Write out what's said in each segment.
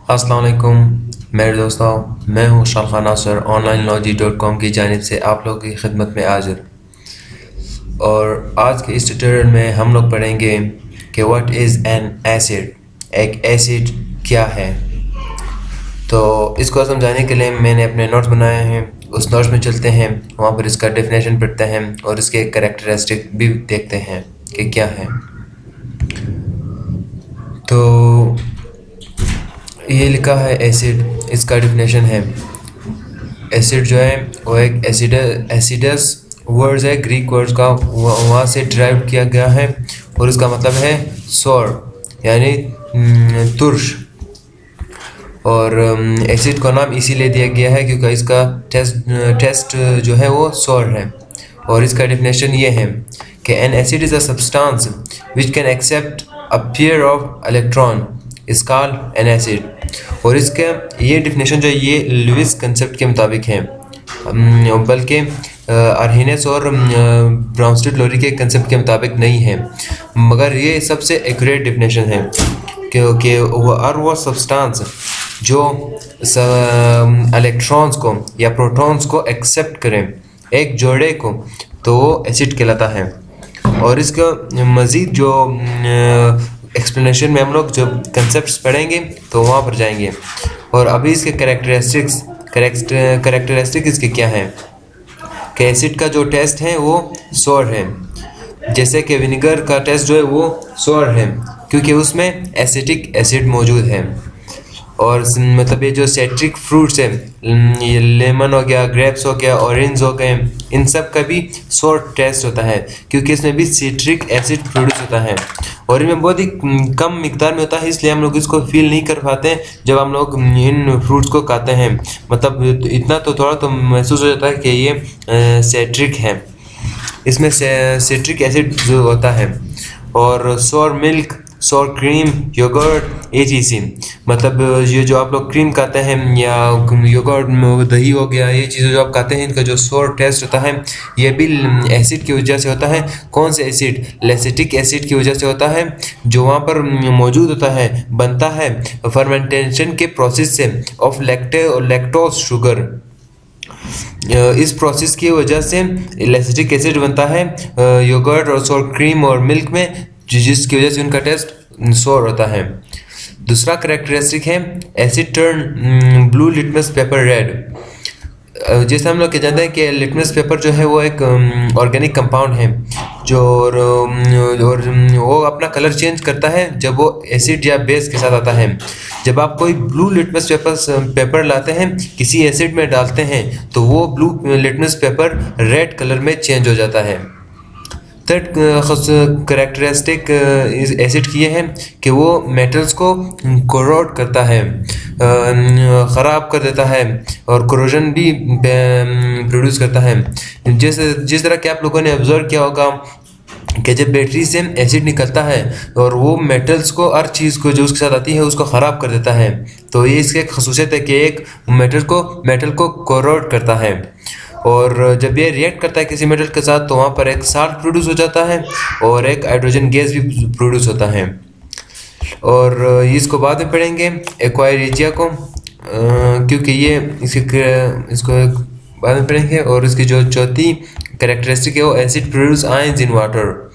अस्सलाम वालेकुम मेरे दोस्तों, मैं हूँ शालखा नासर onlinelogy.com की जानिब से आप लोगों की खिदमत में हाजिर। और आज के इस ट्यूटोरियल में हम लोग पढ़ेंगे कि व्हाट इज़ एन एसिड, एक एसिड क्या है। तो इसको समझाने के लिए मैंने अपने नोट्स बनाए हैं, उस नोट्स में चलते हैं, वहाँ पर इसका डेफिनेशन पढ़ते हैं और इसके कैरेक्टरिस्टिक भी देखते हैं कि क्या है। तो ये लिखा है एसिड, इसका डेफिनेशन है एसिड जो है वो एक एसिडस वर्ड्स है, ग्रीक वर्ड्स का वहाँ से डिराइव किया गया है और उसका मतलब है सोर यानी तुर्श। और एसिड का नाम इसीलिए दिया गया है क्योंकि इसका टेस्ट जो है वो सोर है। और इसका डेफिनेशन ये है कि an acid is a substance which can accept a pair of electron is called an acid. और इसका ये डेफिनेशन जो है ये लुइस कंसेप्ट के मुताबिक है, बल्कि आर्हेनेस और ब्राउनस्टेड लोरी के कंसेप्ट के मुताबिक नहीं है, मगर ये सबसे एक्यूरेट डेफिनेशन है क्योंकि वो सब्सटेंस जो इलेक्ट्रॉन्स को या प्रोटॉन्स को एक्सेप्ट करें एक जोड़े को, तो वो एसिड कहलाता है। और इसका मज़ीद जो एक्सप्लेनेशन में हम लोग जब कंसेप्ट्स पढ़ेंगे तो वहाँ पर जाएंगे। और अभी इसके कैरेक्टरिस्टिक इसके क्या है कि एसिड का जो टेस्ट है वो सोर है, जैसे कि विनेगर का टेस्ट जो है वो सोर है क्योंकि उसमें एसिटिक एसिड मौजूद है। और मतलब ये जो साइट्रिक फ्रूट्स है, ये लेमन हो गया, ग्रेप्स हो गया, ऑरेंज हो गए, इन सब का भी सोर टेस्ट होता है क्योंकि इसमें भी सिट्रिक एसिड प्रोड्यूस होता है और इनमें बहुत ही कम मिकदार में होता है, इसलिए हम लोग इसको फील नहीं कर पाते हैं जब हम लोग इन फ्रूट्स को खाते हैं। मतलब इतना तो थोड़ा तो महसूस हो जाता है कि ये साइट्रिक है, इसमें सिट्रिक एसिड जो होता है। और सोर मिल्क, सोर क्रीम, योगर्ट, ये चीज़ें, मतलब ये जो आप लोग क्रीम खाते हैं या योगर्ट में दही हो गया, ये चीज़ें जो आप खाते हैं इनका जो सोर टेस्ट होता है ये भी एसिड की वजह से होता है। कौन से एसिड? लेसिटिक एसिड की वजह से होता है जो वहाँ पर मौजूद होता है, बनता है फर्मेंटेशन के प्रोसेस से ऑफ लैक्टोज शुगर। इस प्रोसेस की वजह से लेसिटिक एसिड बनता है योगर्ट और सोर क्रीम और मिल्क में, जिसकी वजह से उनका टेस्ट सोर होता है। दूसरा कैरेक्टरिस्टिक है asset turn blue litmus paper red. जैसे हम लोग कह जानते हैं कि लिटमस पेपर जो है वो एक ऑर्गेनिक कंपाउंड है जो और वो अपना कलर चेंज करता है जब वो एसिड या बेस के साथ आता है। जब आप कोई ब्लू लिटमस पेपर लाते हैं, किसी एसिड में डालते हैं, तो वो blue litmus paper red colour में चेंज हो जाता है। थर्ड कैरेक्टरिस्टिक एसिड की ये है कि वो मेटल्स को कोरोड करता है, ख़राब कर देता है और कोरोजन भी प्रोड्यूस करता है। जिस तरह कि आप लोगों ने ऑब्जर्व किया होगा कि जब बैटरी से एसिड निकलता है और वो मेटल्स को, हर चीज़ को जो उसके साथ आती है उसको ख़राब कर देता है, तो ये इसकी एक खसूसियत है कि एक मेटल को कोरोड करता है। और जब ये रिएक्ट करता है किसी मेटल के साथ तो वहाँ पर एक साल्ट प्रोड्यूस हो जाता है और एक हाइड्रोजन गैस भी प्रोड्यूस होता है। और इसको बाद में पढ़ेंगे एक्वायरिजिया को, क्योंकि ये इसको बाद में पढ़ेंगे। और इसकी जो चौथी कैरेक्टरिस्टिक है वो acid produce ions in water.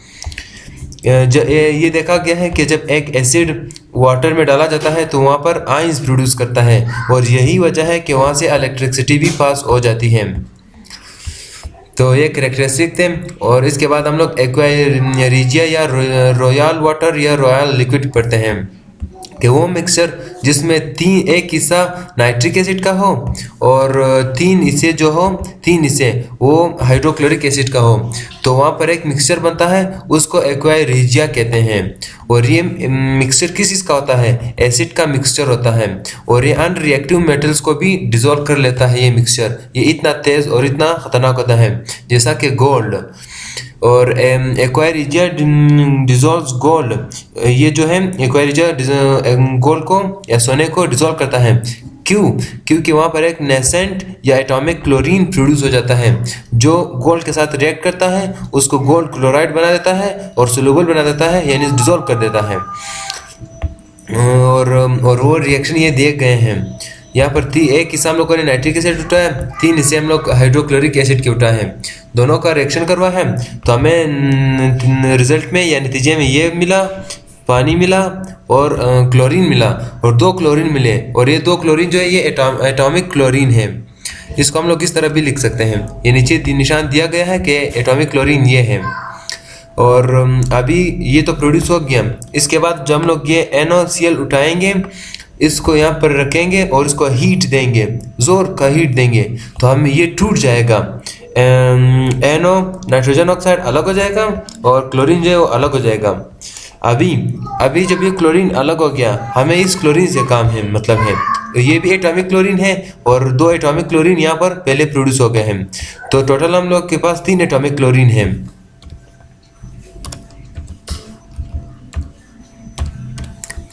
ये देखा गया है कि जब एक एसिड वाटर में डाला जाता है तो वहाँ पर आयंस प्रोड्यूस करता है और यही वजह है कि वहाँ से इलेक्ट्रिसिटी भी पास हो जाती है। तो ये कैरेक्टरिस्टिक थे। और इसके बाद हम लोग एक्वायरिजिया या रॉयल वाटर या रॉयल लिक्विड पढ़ते हैं कि वो मिक्सचर जिसमें एक हिस्सा नाइट्रिक एसिड का हो और तीन हिस्से वो हाइड्रोक्लोरिक एसिड का हो, तो वहाँ पर एक मिक्सचर बनता है, उसको एक्वायरिजिया कहते हैं। और ये मिक्सचर किस चीज़ का होता है? एसिड का मिक्सचर होता है और ये अनरिएक्टिव मेटल्स को भी डिसॉल्व कर लेता है। ये मिक्सचर ये इतना तेज़ और इतना ख़तरनाक होता है जैसा कि गोल्ड। और एक्वायरिजिया डिसॉल्व्स गोल्ड, ये जो है एक्वायरिजिया गोल्ड को या सोने को डिसॉल्व करता है। क्यों? क्योंकि वहाँ पर एक नेसेंट या एटॉमिक क्लोरीन प्रोड्यूस हो जाता है जो गोल्ड के साथ रिएक्ट करता है, उसको गोल्ड क्लोराइड बना देता है और सोल्यूबल बना देता है, यानी डिसॉल्व कर देता है। और वो रिएक्शन ये दिए गए हैं। यहाँ पर एक हिस्सा हम लोगों ने नाइट्रिक एसिड उठाया है, 3 हिस्से हम लोग हाइड्रोक्लोरिक एसिड के उठाए हैं। दोनों का रिएक्शन करवा है तो हमें रिजल्ट में या नतीजे में ये मिला, पानी मिला और क्लोरीन मिला और 2 क्लोरीन मिले। और ये 2 क्लोरीन जो है ये एटॉमिक क्लोरीन है। इसको हम लोग इस तरह भी लिख सकते हैं, ये नीचे निशान दिया गया है कि एटॉमिक क्लोरीन ये है। और अभी ये तो प्रोड्यूस हो गया। इसके बाद जब हम लोग ये NaCl उठाएंगे, इसको यहाँ पर रखेंगे और इसको हीट देंगे, जोर का हीट देंगे तो हम ये टूट जाएगा। NO नाइट्रोजन ऑक्साइड अलग हो जाएगा और क्लोरीन जो है वो अलग हो जाएगा। अभी जब ये क्लोरीन अलग हो गया, हमें इस क्लोरीन से काम है, मतलब है ये भी एटॉमिक क्लोरीन है और 2 एटॉमिक क्लोरीन यहाँ पर पहले प्रोड्यूस हो गए हैं। तो टोटल हम लोग के पास 3 एटॉमिक क्लोरीन है।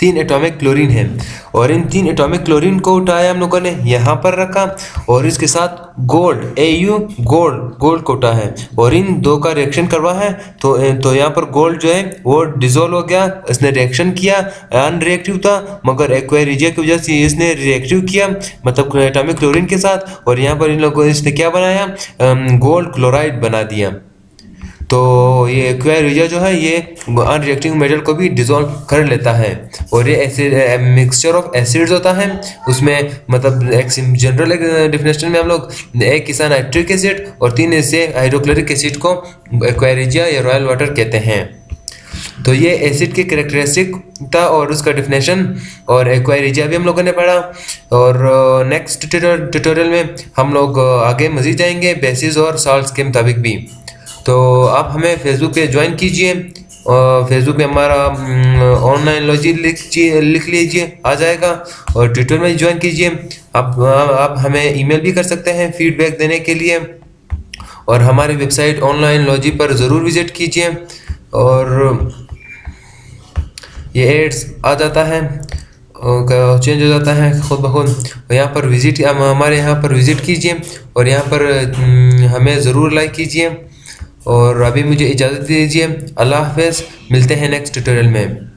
3 एटॉमिक क्लोरीन है और इन 3 एटॉमिक क्लोरीन को उठाया हम लोगों ने, यहाँ पर रखा और इसके साथ गोल्ड गोल्ड को उठाया है और इन 2 का रिएक्शन करवा है। तो यहाँ पर गोल्ड जो है वो डिसॉल्व हो गया, इसने रिएक्शन किया, अनरिएक्टिव था मगर एक्वायरिजिया की वजह से इसने रिएक्टिव किया, मतलब एटॉमिक क्लोरीन के साथ। और यहाँ पर इन लोगों ने इसने क्या बनाया, गोल्ड क्लोराइड बना दिया। तो ये एक्वायरिजिया जो है ये अनरिएक्टिव मेटल को भी डिसॉल्व कर लेता है और ये एसिड मिक्सचर ऑफ एसिड्स होता है। उसमें मतलब एक जनरल डेफिनेशन में हम लोग एक हिस्सा नाइट्रिक एसिड और 3 हिस्से हाइड्रोक्लोरिक एसिड को एक्वायरिजिया या रॉयल वाटर कहते हैं। तो ये एसिड की कैरेक्टरिस्टिक था और उसका डेफिनेशन और एक्वायरिजिया भी हम लोगों ने पढ़ा। और नेक्स्ट ट्यूटोरियल में हम लोग आगे मज़ीद जाएंगे बेसिस और साल्ट्स के मुताबिक भी। तो आप हमें फेसबुक पे ज्वाइन कीजिए, फेसबुक पे हमारा ऑनलाइन लॉजी लिख लीजिए, आ जाएगा। और ट्विटर में ज्वाइन कीजिए। आप हमें ईमेल भी कर सकते हैं फीडबैक देने के लिए। और हमारी वेबसाइट ऑनलाइन लॉजी पर ज़रूर विज़िट कीजिए। और ये एड्स आ जाता है, चेंज हो जाता है खुद ब खुद। यहाँ पर विज़िट हमारे यहाँ पर विज़िट कीजिए और यहाँ पर हमें ज़रूर लाइक कीजिए। और अभी मुझे इजाज़त दीजिए, अल्लाह हाफ़िज़, मिलते हैं नेक्स्ट ट्यूटोरियल में।